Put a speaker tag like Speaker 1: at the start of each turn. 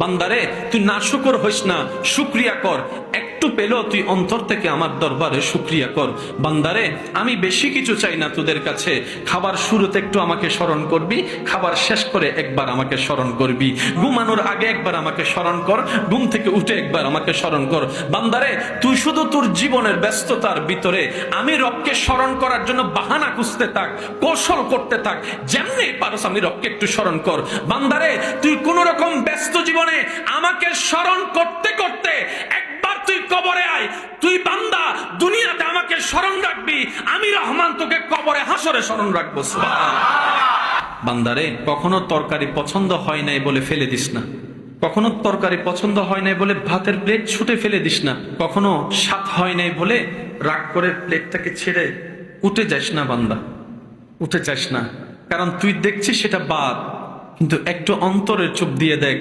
Speaker 1: বান্দারে তুই নাশুকর হইস না, শুকরিয়া কর। একটু পেলেও তুই অন্তর থেকে আমার দরবারে শুকরিয়া কর। বান্দারে আমি বেশি কিছু চাই না তোদের কাছে, খাবার শুরুতে একটু আমাকে স্মরণ করবি, খাবার শেষ করে একবার আমাকে স্মরণ করবি, ঘুমানোর আগে একবার আমাকে স্মরণ কর, ঘুম থেকে উঠে একবার আমাকে স্মরণ কর। বান্দারে তুই শুধু তোর জীবনের ব্যস্ততার ভিতরে আমি রবকে স্মরণ করার জন্য বাহানা খুঁজতে থাক, কৌশল করতে থাক, যেমনি পারস আমি রবকে একটু স্মরণ কর। বান্দারে তুই কোন রকম ব্যস্ত জীবনে আমাকে স্মরণ করতে করতে একবার তুই কবরে আয়। তুই বান্দা দুনিয়াতে আমাকে স্মরণ রাখবি, আমি রহমান তোকে কবরে হাসরে স্মরণ রাখবো। সুবহানাল্লাহ। বান্দারে কখনো তরকারি পছন্দ হয় নাই বলে ফেলে দিস না, কখনো তরকারি পছন্দ হয় নাই বলে ভাতের প্লেট ছুটে ফেলে দিস না, কখনো স্বাদ হয় নাই বলে রাগ করে প্লেটটাকে ছেড়ে উঠে যাস না। বান্দা উঠে যাস না, কারণ তুই দেখছিস সেটা বাদ, কিন্তু একটু অন্তরের চোখ দিয়ে দেখ।